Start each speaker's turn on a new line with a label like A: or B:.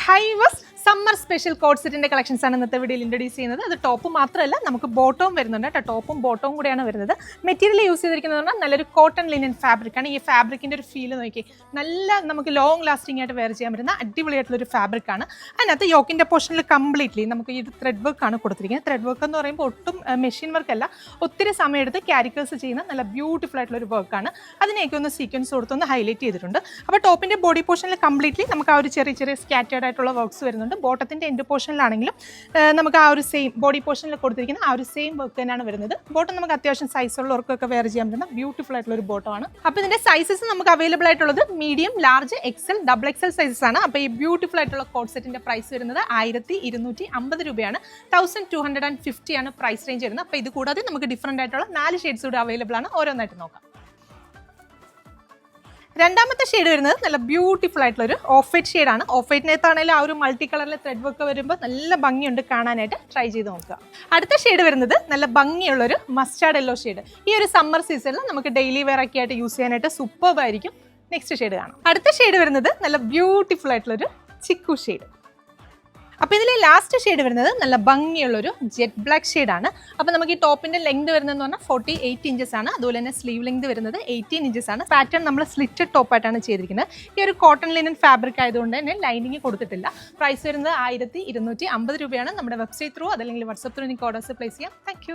A: ഹൈവസ് summer special code സെറ്റിന്റെ collections ആണ് ഇന്നത്തെ വീഡിയോയിൽ ഇൻട്രൊഡ്യൂസ് ചെയ്യുന്നത്. അത് ടോപ്പ് മാത്രമല്ല, നമുക്ക് ബോട്ടവും വരുന്നുണ്ട് കേട്ടോ. ടോപ്പും ബോട്ടവും കൂടിയാണ് വരുന്നത്. മെറ്റീരിയൽ യൂസ് ചെയ്തിരിക്കുന്നത് പറഞ്ഞാൽ നല്ലൊരു കോട്ടൺ ലിനൻ ഫാബ്രിക് ആണ്. ഈ ഫാബ്രിക്കിന്റെ ഒരു ഫീൽ നോക്കി, നല്ല നമുക്ക് ലോങ് ലാസ്റ്റിംഗ് ആയിട്ട് വെയർ ചെയ്യാൻ പറ്റുന്ന അടിപൊളിയായിട്ടുള്ള ഒരു ഫാബ്രിക് ആണ്. അതിനകത്ത് യോക്കിന്റെ പോർഷനിൽ കംപ്ലീറ്റ്ലി നമുക്ക് ഈ ത്രെഡ് വർക്ക് ആണ് കൊടുത്തിരിക്കുന്നത്. ത്രെഡ് വർക്ക് എന്ന് പറയുമ്പോൾ ഒട്ടും മെഷീൻ വർക്ക് അല്ല, ഒത്തിരി സമയം എടുത്ത് ക്യാരിക്കേഴ്സ് ചെയ്യുന്ന നല്ല ബ്യൂട്ടിഫുൾ ആയിട്ടുള്ള ഒരു വർക്കാണ്. അതിനെയൊക്കെ ഒന്ന് സീക്വൻസ് കൊടുത്തൊന്ന് ഹൈലൈറ്റ് ചെയ്തിട്ടുണ്ട്. അപ്പോൾ ടോപ്പിന്റെ ബോഡി പോർഷനിൽ കംപ്ലീറ്റ്ലി നമുക്ക് ആ ഒരു ചെറിയ ചെറിയ സ്കാറ്റേഡ് ആയിട്ടുള്ള വർക്ക്സ് വരുന്നുണ്ട്. ബോട്ടത്തിന്റെ എൻഡ് പോർഷനിലാണെങ്കിലും നമുക്ക് ആ ഒരു സെയിം ബോഡി പോർഷനിൽ കൊടുത്തിരിക്കുന്ന ആ ഒരു സെയിം വർക്ക് തന്നെയാണ് വരുന്നത്. ബോട്ടം നമുക്ക് അത്യാവശ്യം സൈസുള്ളവർക്കൊക്കെ വെയർ ചെയ്യാൻ പറ്റുന്ന ബ്യൂട്ടിഫുൾ ആയിട്ടുള്ള ഒരു ബോട്ടമാണ്. അപ്പോൾ ഇതിന്റെ സൈസസ് നമുക്ക് അവൈലബിൾ ആയിട്ടുള്ളത് medium, large, XL, double XL sizes ആണ്. അപ്പോൾ ഈ ബ്യൂട്ടിഫുൾ ആയിട്ടുള്ള കോഡ് സെറ്റിന്റെ പ്രൈസ് വരുന്നത് 1250 രൂപയാണ്. 1250 ആണ് പ്രൈസ് റേഞ്ച് വരുന്നത്. അപ്പോൾ ഇത് കൂടാതെ നമുക്ക് ഡിഫറെന്റ് ആയിട്ടുള്ള 4 ഷെയ്ഡ്സ് കൂടെ അവൈലബിൾ ആണ്. ഓരോന്നായിട്ട് നോക്കാം. രണ്ടാമത്തെ ഷെയ്ഡ് വരുന്നത് നല്ല ബ്യൂട്ടിഫുൾ ആയിട്ടുള്ള ഒരു ഓഫ് വൈറ്റ് ഷെയ്ഡാണ്. ഓഫ് വൈറ്റിനകത്താണെങ്കിലും ആ ഒരു മൾട്ടി കളറിലെ ത്രെഡ് വർക്ക് വരുമ്പോൾ നല്ല ഭംഗിയുണ്ട് കാണാനായിട്ട്. ട്രൈ ചെയ്ത് നോക്കുക. അടുത്ത ഷെയ്ഡ് വരുന്നത് നല്ല ഭംഗിയുള്ളൊരു മസ്റ്റാർഡ് യെല്ലോ ഷെയ്ഡ്. ഈ ഒരു സമ്മർ സീസണിൽ നമുക്ക് ഡെയിലി വെയർ ഒക്കെ ആയിട്ട് യൂസ് ചെയ്യാനായിട്ട് സൂപ്പർബ് ആയിരിക്കും. നെക്സ്റ്റ് ഷെയ്ഡ് കാണാം. അടുത്ത ഷെയ്ഡ് വരുന്നത് നല്ല ബ്യൂട്ടിഫുൾ ആയിട്ടുള്ളൊരു ചിക്കു ഷെയ്ഡ്. അപ്പോൾ ഇതിലെ ലാസ്റ്റ് ഷെയ്ഡ് വരുന്നത് നല്ല ഭംഗിയുള്ളൊരു ജെറ്റ് ബ്ലാക്ക് ഷെയ്ഡാണ്. അപ്പോൾ നമുക്ക് ഈ ടോപ്പിന്റെ ലെങ്ത് വരുന്നതെന്ന് പറഞ്ഞാൽ 48 ഇഞ്ചസ് ആണ്. അതുപോലെ തന്നെ സ്ലീവ് ലെങ്ത് വരുന്നത് 18 ഇഞ്ചസ് ആണ്. പാറ്റേൺ നമ്മൾ സ്ലിറ്റഡ് ടോപ്പായിട്ടാണ് ചെയ്തിരിക്കുന്നത്. ഈ ഒരു കോട്ടൺ ലിനൻ ഫാബ്രിക് ആയതുകൊണ്ട് തന്നെ ലൈനിങ് കൊടുത്തിട്ടില്ല. പ്രൈസ് വരുന്നത് 1250 രൂപയാണ്. നമ്മുടെ വെബ്സൈറ്റ് ത്രൂ അതല്ലെങ്കിൽ വാട്സ്ആപ്പ് ത്രൂ നിങ്ങൾക്ക് ഓർഡേഴ്സ് പ്ലേസ് ചെയ്യാം. താങ്ക്